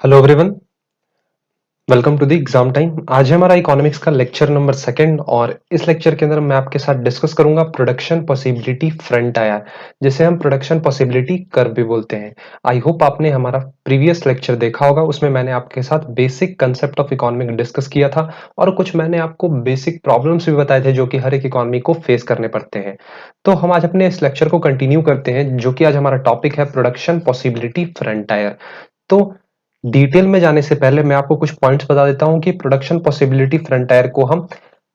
Hello everyone, welcome to the exam time. आज है हमारा इकोनॉमिक्स का लेक्चर नंबर सेकंड और इस लेक्चर के अंदर मैं आपके साथ डिस्कस करूंगा प्रोडक्शन पॉसिबिलिटी फ्रंट आयर, जिसे हम प्रोडक्शन पॉसिबिलिटी कर्व भी बोलते हैं। आई होप आपने हमारा प्रीवियस लेक्चर देखा होगा, उसमें मैंने आपके साथ basic concept of economic discuss किया था और कुछ मैंने आपको बेसिक प्रॉब्लम्स भी बताए थे जो कि हर एक इकोनॉमी को फेस करने पड़ते हैं। तो हम आज अपने इस लेक्चर को कंटिन्यू करते हैं, जो कि आज हमारा टॉपिक है प्रोडक्शन पॉसिबिलिटी फ्रंट आयर। तो डिटेल में जाने से पहले मैं आपको कुछ पॉइंट्स बता देता हूं कि प्रोडक्शन पॉसिबिलिटी फ्रंटायर को हम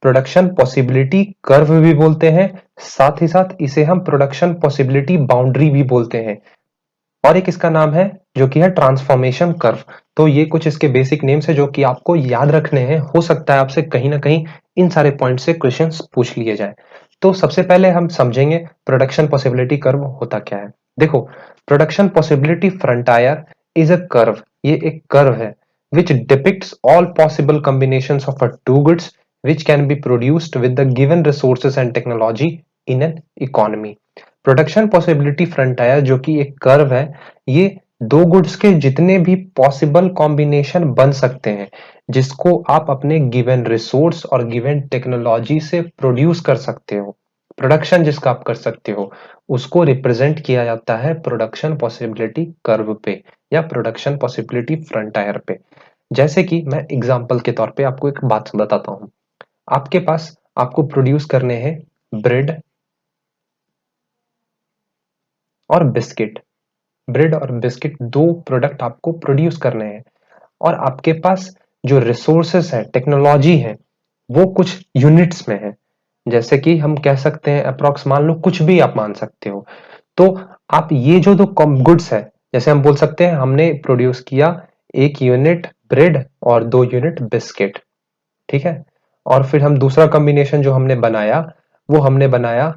प्रोडक्शन पॉसिबिलिटी कर्व भी बोलते हैं, साथ ही साथ इसे हम प्रोडक्शन पॉसिबिलिटी बाउंड्री भी बोलते हैं, और एक इसका नाम है जो कि है ट्रांसफॉर्मेशन कर्व। तो ये कुछ इसके बेसिक नेम्स है जो कि आपको याद रखने हैं। हो सकता है आपसे कहीं ना कहीं इन सारे पॉइंट से क्वेश्चंस पूछ लिए जाए। तो सबसे पहले हम समझेंगे प्रोडक्शन पॉसिबिलिटी कर्व होता क्या है। देखो, production possibility frontier is a curve, ये एक कर्व है which depicts all possible combinations of a two goods which can be produced with the given resources and technology in an economy। Production possibility frontier जो कि एक curve है, ये दो goods के जितने भी पॉसिबल कॉम्बिनेशन बन सकते हैं जिसको आप अपने गिवन रिसोर्स और गिवन टेक्नोलॉजी से प्रोड्यूस कर सकते हो, प्रोडक्शन जिसका आप कर सकते हो, उसको रिप्रेजेंट किया जाता है प्रोडक्शन पॉसिबिलिटी कर्व पे या प्रोडक्शन पॉसिबिलिटी फ्रंटायर पे। जैसे कि मैं एग्जांपल के तौर पे आपको एक बात बताता हूं। आपके पास आपको प्रोड्यूस करने हैं ब्रेड और बिस्किट। ब्रेड और बिस्किट दो प्रोडक्ट आपको प्रोड्यूस करने हैं, और आपके पास जो रिसोर्सेस है, टेक्नोलॉजी है, वो कुछ यूनिट्स में है। जैसे कि हम कह सकते हैं अप्रोक्स, मान लो कुछ भी आप मान सकते हो। तो आप ये जो दो गुड्स है, जैसे हम बोल सकते हैं हमने प्रोड्यूस किया एक यूनिट ब्रेड और दो यूनिट बिस्किट, ठीक है। और फिर हम दूसरा कॉम्बिनेशन जो हमने बनाया, वो हमने बनाया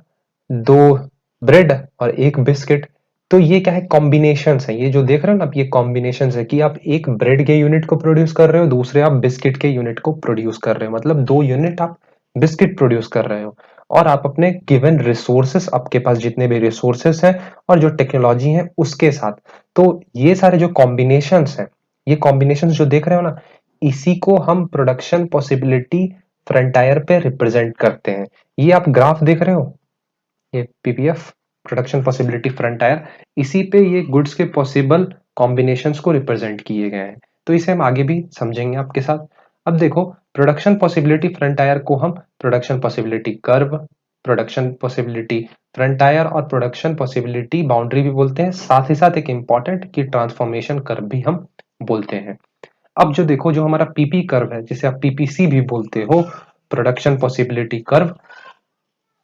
दो ब्रेड और एक बिस्किट। तो ये क्या है, कॉम्बिनेशंस है। ये जो देख रहे हो ना आप, ये कॉम्बिनेशंस है कि आप एक ब्रेड के यूनिट को प्रोड्यूस कर रहे हो, दूसरे आप बिस्किट के यूनिट को प्रोड्यूस कर रहे हो, मतलब दो यूनिट आप बिस्किट प्रोड्यूस कर रहे हो। और आप अपने गिवन रिसोर्सेस, आपके पास जितने भी रिसोर्सेस हैं और जो टेक्नोलॉजी है उसके साथ, तो ये सारे जो कॉम्बिनेशंस हैं, ये कॉम्बिनेशंस जो देख रहे हो ना, इसी को हम प्रोडक्शन पॉसिबिलिटी फ्रंटायर पे रिप्रेजेंट करते हैं। ये आप ग्राफ देख रहे हो, ये पीपीएफ प्रोडक्शन पॉसिबिलिटी फ्रंटायर, इसी पे ये गुड्स के पॉसिबल कॉम्बिनेशंस को रिप्रेजेंट किए गए हैं। तो इसे हम आगे भी समझेंगे आपके साथ। अब देखो, प्रोडक्शन पॉसिबिलिटी फ्रंटायर को हम production possibility curve, production possibility frontier और प्रोडक्शन पॉसिबिलिटी बाउंड्री भी बोलते हैं, साथ ही साथ एक इंपॉर्टेंट की ट्रांसफॉर्मेशन कर्व भी हम बोलते हैं। अब जो देखो, जो हमारा पीपी कर्व है, जिसे आप पीपीसी भी बोलते हो, प्रोडक्शन पॉसिबिलिटी कर्व,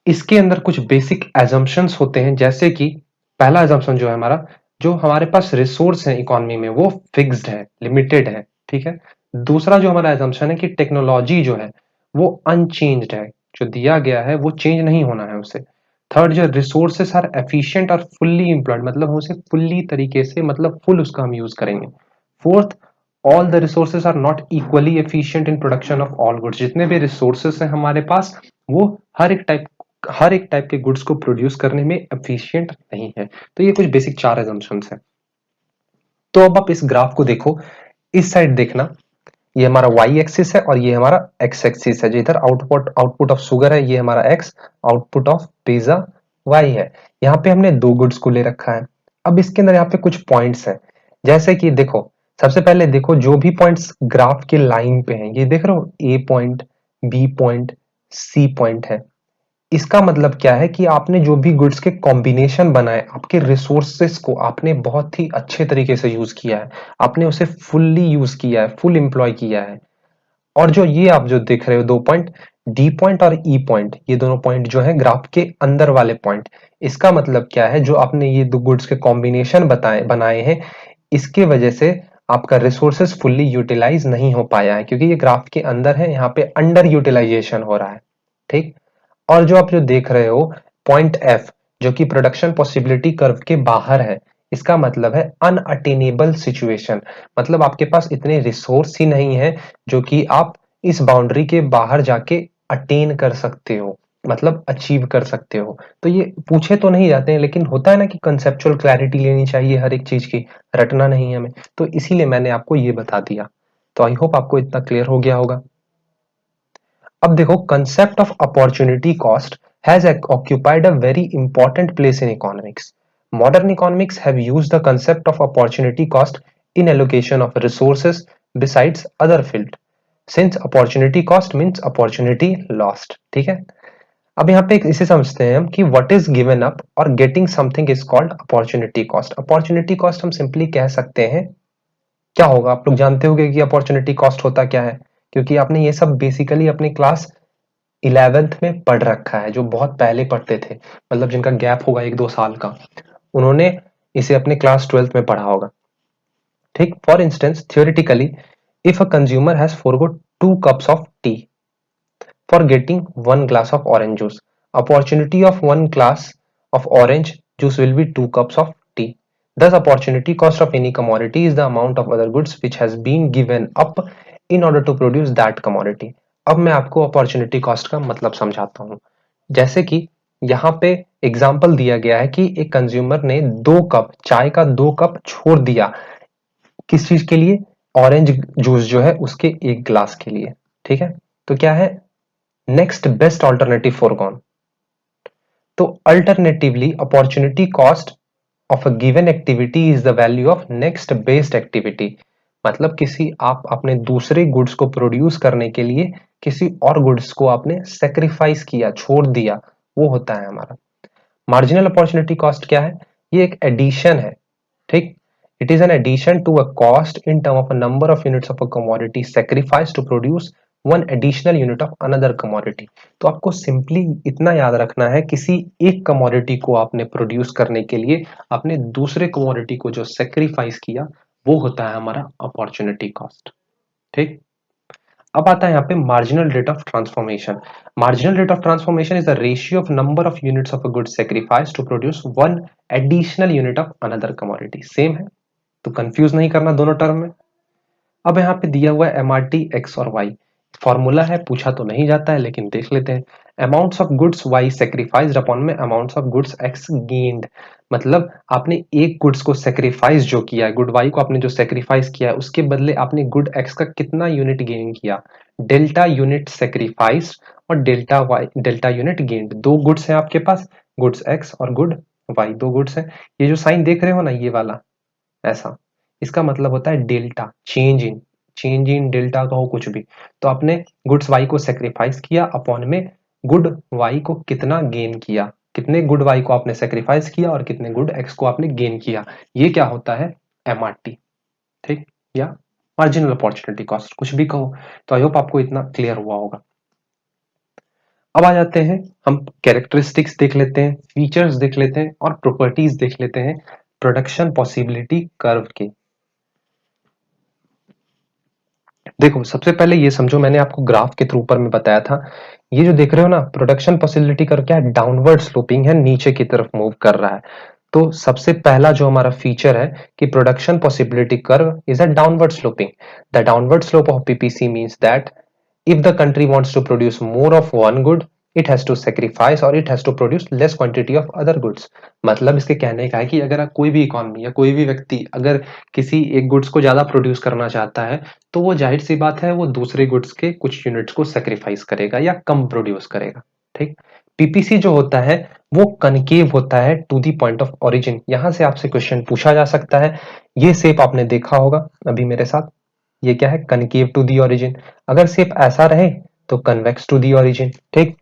इसके अंदर कुछ बेसिक एजम्पशंस होते हैं। जैसे कि पहला एजम्पशन जो है हमारा, जो हमारे पास रिसोर्स है इकोनॉमी में वो फिक्स्ड है, लिमिटेड है, ठीक है। दूसरा जो हमारा एजम्पशन है कि टेक्नोलॉजी जो है वो अनचेंज्ड है, जो दिया गया है वो चेंज नहीं होना है उसे। थर्ड, जो रिसोर्सेस आर एफिशिएंट और फुल्ली एम्प्लॉयड, मतलब हम उसे फुल्ली तरीके से, मतलब फुल उसका हम यूज करेंगे। Fourth, all the resources are not equally efficient in production of all goods, जितने भी रिसोर्सेस हैं हमारे पास, वो हर एक टाइप के गुड्स को प्रोड्यूस करने में एफिशिएंट नहीं है। तो ये कुछ बेसिक चार एजम्पशंस हैं। तो अब आप इस ग्राफ को देखो, इस साइड देखना, ये हमारा वाई एक्सिस है और ये हमारा एक्स एक्सिस है। जो इधर आउटपुट आउटपुट ऑफ शुगर है, ये हमारा X, output of pizza Y है। यहाँ पे हमने दो गुड्स को ले रखा है। अब इसके अंदर यहाँ पे कुछ पॉइंट्स हैं। जैसे कि देखो, सबसे पहले देखो जो भी पॉइंट्स ग्राफ के लाइन पे हैं, ये देख रहे हो, A point, B point, C point है। इसका मतलब क्या है कि आपने जो भी गुड्स के कॉम्बिनेशन बनाए, आपके रिसोर्सेस को आपने बहुत ही अच्छे तरीके से यूज किया है, आपने उसे फुल्ली यूज किया है, फुल एम्प्लॉय किया है। और जो ये आप जो देख रहे हो दो पॉइंट, डी पॉइंट और ई पॉइंट, ये दोनों पॉइंट जो है ग्राफ के अंदर वाले पॉइंट, इसका मतलब क्या है, जो आपने ये दो गुड्स के कॉम्बिनेशन बनाए हैं, इसके वजह से आपका रिसोर्सेस फुल्ली यूटिलाइज नहीं हो पाया है, क्योंकि ये ग्राफ के अंदर है, यहाँ पे अंडर यूटिलाइजेशन हो रहा है, ठीक। और जो आप जो देख रहे हो पॉइंट एफ, जो कि प्रोडक्शन पॉसिबिलिटी कर्व के बाहर है, इसका मतलब है अनअटेनेबल सिचुएशन, मतलब आपके पास इतने रिसोर्स ही नहीं है जो कि आप इस बाउंड्री के बाहर जाके अटेन कर सकते हो। मतलब अचीव कर सकते हो। तो ये पूछे तो नहीं जाते हैं, लेकिन होता है ना कि कंसेप्चुअल क्लैरिटी लेनी चाहिए हर एक चीज की, रटना नहीं है हमें, तो इसीलिए मैंने आपको ये बता दिया। तो आई होप आपको इतना क्लियर हो गया होगा। अब देखो, concept of opportunity cost has occupied a very important place in economics. Modern economics have used the concept of opportunity cost in allocation of resources besides other field. Since opportunity cost means opportunity lost, ठीक है। अब यहाँ पे इसे समझते हैं हम कि व्हाट इज गिवन अप और getting something is called opportunity cost. Opportunity cost हम सिंपली कह सकते हैं, क्या होगा आप लोग जानते होंगे कि अपॉर्चुनिटी कॉस्ट होता क्या है, क्योंकि आपने ये सब बेसिकली अपने क्लास 11th में पढ़ रखा है, जो बहुत पहले पढ़ते थे, मतलब जिनका गैप होगा 1-2 साल का, उन्होंने इसे अपने क्लास 12th में पढ़ा होगा। ठीक, for instance theoretically if a consumer has forgot 2 cups of T for getting 1 glass of orange juice. Opportunity of 1 glass of orange juice will be 2 cups of tea. Thus, opportunity cost of any commodity is the amount of other goods which has been given up in order to produce that commodity. अब मैं आपको opportunity cost का मतलब समझाता हूं। जैसे कि यहाँ पे एग्जाम्पल दिया गया है कि एक कंज्यूमर ने 2 कप चाय का 2 कप छोड़ दिया, किस चीज के लिए, ऑरेंज जूस जो है उसके 1 ग्लास के लिए। ठीक है, तो क्या है, नेक्स्ट बेस्ट ऑल्टरनेटिव फोरगॉन। तो alternatively opportunity cost of a given activity is the value of next best activity. मतलब किसी आप अपने दूसरे गुड्स को प्रोड्यूस करने के लिए किसी और गुड्स को आपने सेक्रीफाइस किया, छोड़ दिया, वो होता है हमारा मार्जिनल अपॉर्चुनिटी कॉस्ट। क्या है, ये एक एडिशन है। ठीक, it is an addition to a cost in term of a number of units of a commodity sacrifice to produce one additional unit of another commodity. तो आपको सिंपली इतना याद रखना है, किसी एक कमोडिटी को आपने प्रोड्यूस करने के लिए आपने दूसरे कमोडिटी को जो सेक्रीफाइस किया, वो होता है हमारा अपॉर्चुनिटी कॉस्ट। ठीक, अब आता है यहाँ पे marginal rate of transformation. Marginal rate of transformation is the ratio of number of units of a good sacrifice to produce one additional unit of another commodity. Same है, तो कंफ्यूज नहीं करना दोनों टर्म में। अब यहाँ पे दिया हुआ है एमआरटी एक्स और वाई, फॉर्मूला है, पूछा तो नहीं जाता है लेकिन देख लेते हैं। Amounts of goods Y sacrificed upon में amounts of goods X gained. मतलब आपने एक गुड्स को सेक्रीफाइस जो किया है, गुड वाई को आपने जो सेक्रीफाइस किया है, उसके बदले आपने गुड एक्स का कितना यूनिट गेन किया, डेल्टा यूनिट सेक्रीफाइस और delta Y, delta unit gained. दो गुड्स हैं आपके पास, गुड्स एक्स और गुड वाई, दो गुड्स हैं। ये जो साइन देख रहे हो ना, ये वाला ऐसा, इसका मतलब होता है डेल्टा, चेंज इन डेल्टा कहो कुछ भी। तो आपने गुड्स वाई को सेक्रीफाइस किया अपॉन में गुड वाई को कितना गेन किया, कितने गुड वाई को आपने सेक्रीफाइस किया और कितने गुड एक्स को आपने गेन किया, ये क्या होता है, एमआरटी। ठीक, या मार्जिनल अपॉर्चुनिटी कॉस्ट, कुछ भी कहो। तो आई होप आपको इतना क्लियर हुआ होगा। अब आ जाते हैं, हम कैरेक्टरिस्टिक्स देख लेते हैं, फीचर्स देख लेते हैं और प्रॉपर्टीज देख लेते हैं प्रोडक्शन पॉसिबिलिटी कर्व के। देखो, सबसे पहले ये समझो, मैंने आपको ग्राफ के थ्रू ऊपर में बताया था, ये जो देख रहे हो ना प्रोडक्शन पॉसिबिलिटी कर्व, क्या है, डाउनवर्ड स्लोपिंग है, नीचे की तरफ मूव कर रहा है। तो सबसे पहला जो हमारा फीचर है कि production possibility curve is a downward sloping. The downward slope of PPC means that if the country wants to produce more of one good, it has to sacrifice or it has to produce less quantity of other goods। मतलब इसके कहने का है कि अगर कोई भी economy या कोई भी व्यक्ति अगर किसी एक गुड्स को ज्यादा प्रोड्यूस करना चाहता है, तो वो जाहिर सी बात है वो दूसरे गुड्स के कुछ यूनिट्स को सेक्रीफाइस करेगा या कम प्रोड्यूस करेगा। ठीक, पीपीसी जो होता है वो कनकेव होता है to the point of origin. यहां से आपसे क्वेश्चन पूछा जा सकता है, ये शेप आपने देखा होगा अभी मेरे साथ, ये क्या है, कनकेव टू दी ओरिजिन। अगर शेप ऐसा रहे तो कन्वेक्स टू दी ओरिजिन। ठीक,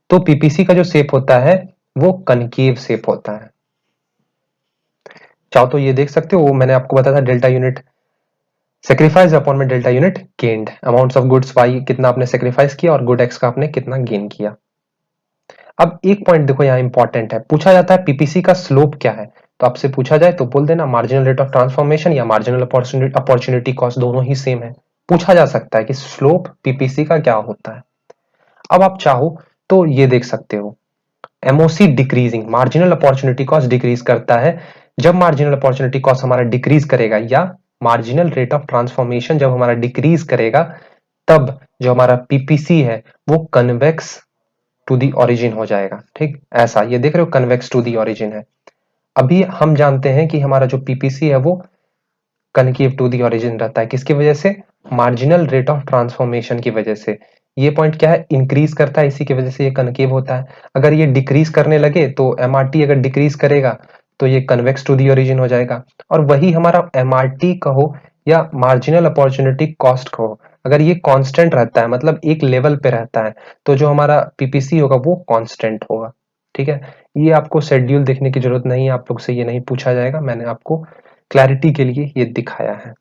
तो पीपीसी का जो शेप होता है वो कनकेव शेप होता है। चाहो तो ये देख सकते हो, वो मैंने आपको बताया था, डेल्टा यूनिट सेक्रीफाइस अपॉन में delta unit gained, amounts of goods Y कितना आपने सेक्रीफाइस किया और गुड एक्स का आपने कितना गेन किया। अब एक पॉइंट देखो यहाँ इंपॉर्टेंट है, पूछा जाता है पीपीसी का स्लोप क्या है, तो आपसे पूछा जाए तो बोल देना मार्जिनल रेट ऑफ ट्रांसफॉर्मेशन या मार्जिनल अपॉर्चुनिटी कॉस्ट, दोनों ही सेम है। पूछा जा सकता है कि स्लोप पीपीसी का क्या होता है। अब आप चाहो तो ये देख सकते हो, MOC decreasing, marginal opportunity cost decrease करता है। जब मार्जिनल अपॉर्चुनिटी कॉस्ट हमारा डिक्रीज करेगा या मार्जिनल रेट ऑफ ट्रांसफॉर्मेशन जब हमारा डिक्रीज करेगा, तब जो हमारा पीपीसी है वो कन्वेक्स टू दी ओरिजिन हो जाएगा। ठीक, ऐसा ये देख रहे हो कन्वेक्स टू दी ओरिजिन है। अभी हम जानते हैं कि हमारा जो पीपीसी है वो कनकेव टू दी ओरिजिन रहता है, किसकी वजह से? मार्जिनल रेट ऑफ ट्रांसफॉर्मेशन की वजह से। ये पॉइंट क्या है? इंक्रीज करता है, इसी की वजह से ये कनकेव होता है। अगर ये डिक्रीज करने लगे तो एमआरटी अगर डिक्रीज करेगा तो ये कन्वेक्स टू दी ओरिजिन हो जाएगा। और वही हमारा एमआरटी कहो या मार्जिनल अपॉर्चुनिटी कॉस्ट कहो, अगर ये कांस्टेंट रहता है, मतलब एक लेवल पे रहता है, तो जो हमारा पीपीसी होगा वो कांस्टेंट होगा। ठीक है, ये आपको शेड्यूल देखने की जरूरत नहीं है, आप लोग से ये नहीं पूछा जाएगा, मैंने आपको क्लैरिटी के लिए ये दिखाया है।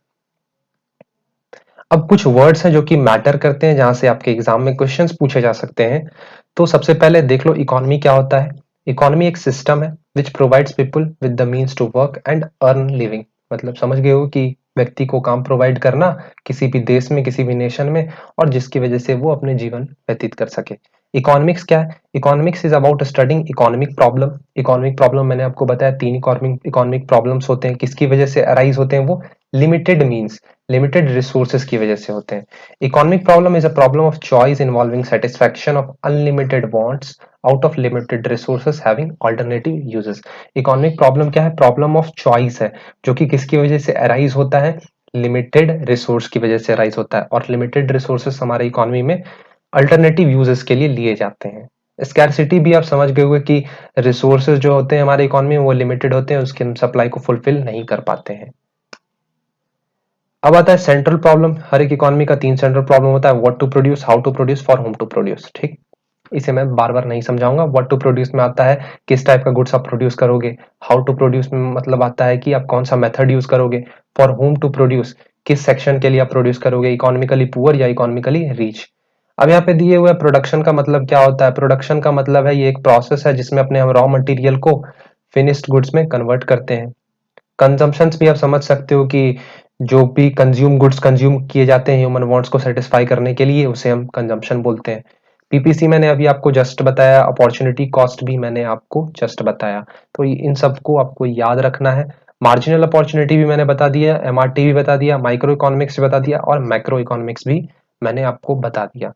अब कुछ वर्ड्स हैं जो कि मैटर करते हैं, जहां से आपके एग्जाम में क्वेश्चंस पूछे जा सकते हैं। तो सबसे पहले देख लो इकोनॉमी क्या होता है। इकोनॉमी एक सिस्टम है which provides people with the means to work and earn living. मतलब समझ गए हो कि व्यक्ति को काम प्रोवाइड करना किसी भी देश में, किसी भी नेशन में, और जिसकी वजह से वो अपने जीवन व्यतीत कर सके। इकोनॉमिक्स क्या है? Economics is about studying economic problem. Economic problem मैंने आपको बताया, तीन इकोनॉमिक प्रॉब्लम्स होते हैं, किसकी वजह से अराइज होते हैं? वो लिमिटेड मीन्स, लिमिटेड रिसोर्सेज की वजह से होते हैं। Economic problem is a problem of choice involving satisfaction of unlimited wants out of limited resources having alternative uses. Economic problem क्या है? प्रॉब्लम ऑफ चॉइस है, जो कि किसकी वजह से अराइज होता है? लिमिटेड रिसोर्स की वजह से अराइज होता है। और लिमिटेड रिसोर्सेज हमारे इकोनॉमी में अल्टरनेटिव यूजेस के लिए लिए जाते हैं। स्कैरसिटी भी आप समझ गए होंगे कि रिसोर्सेज जो होते हैं हमारे इकोनॉमी में वो लिमिटेड होते हैं, उसके हम सप्लाई को फुलफिल नहीं कर पाते हैं। अब आता है सेंट्रल प्रॉब्लम। हर एक इकोनॉमी का तीन सेंट्रल प्रॉब्लम होता है, what to produce, how to produce, for whom to produce. ठीक, इसे मैं बार बार नहीं समझाऊंगा। व्हाट टू प्रोड्यूस में आता है किस टाइप का गुड्स आप प्रोड्यूस करोगे। हाउ टू प्रोड्यूस में मतलब आता है कि आप कौन सा मेथड यूज करोगे। फॉर होम टू प्रोड्यूस किस सेक्शन के लिए आप प्रोड्यूस करोगे, इकोनॉमिकली पुअर या इकोनॉमिकली रीच। अब यहाँ पे दिए हुए प्रोडक्शन का मतलब क्या होता है? प्रोडक्शन का मतलब है ये एक प्रोसेस है जिसमें अपने हम रॉ मटेरियल को फिनिश्ड गुड्स में कन्वर्ट करते हैं। कंजम्पशंस भी आप समझ सकते हो कि जो भी कंज्यूम गुड्स कंज्यूम किए जाते हैं ह्यूमन वांट्स को सेटिस्फाई करने के लिए, उसे हम कंजम्पशन बोलते हैं। पीपीसी मैंने अभी आपको जस्ट बताया, अपॉर्चुनिटी कॉस्ट भी मैंने आपको जस्ट बताया, तो इन सबको आपको याद रखना है। मार्जिनल अपॉर्चुनिटी भी मैंने बता दिया, एमआरटी भी बता दिया, माइक्रो इकोनॉमिक्स भी बता दिया, और मैक्रो इकोनॉमिक्स भी मैंने आपको बता दिया।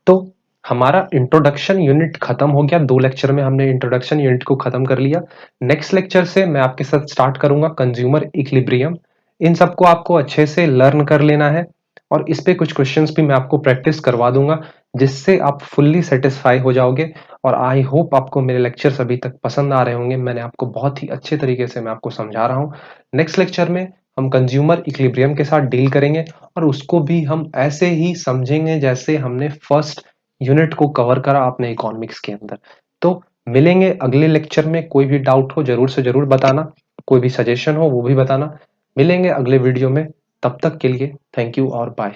तो हमारा इंट्रोडक्शन यूनिट खत्म हो गया। 2 लेक्चर में हमने इंट्रोडक्शन यूनिट को खत्म कर लिया। नेक्स्ट लेक्चर से मैं आपके साथ स्टार्ट करूंगा कंज्यूमर इक्विलिब्रियम। इन सबको आपको अच्छे से लर्न कर लेना है, और इस पे कुछ क्वेश्चंस भी मैं आपको प्रैक्टिस करवा दूंगा, जिससे आप फुल्ली सेटिस्फाई हो जाओगे। और आई होप आपको मेरे लेक्चर्स अभी तक पसंद आ रहे होंगे। मैंने आपको बहुत ही अच्छे तरीके से मैं आपको समझा रहा हूँ। नेक्स्ट लेक्चर में हम कंज्यूमर इक्विलिब्रियम के साथ डील करेंगे, और उसको भी हम ऐसे ही समझेंगे जैसे हमने फर्स्ट यूनिट को कवर करा अपने इकोनॉमिक्स के अंदर। तो मिलेंगे अगले लेक्चर में। कोई भी डाउट हो जरूर से जरूर बताना, कोई भी सजेशन हो वो भी बताना। मिलेंगे अगले वीडियो में, तब तक के लिए थैंक यू और बाय।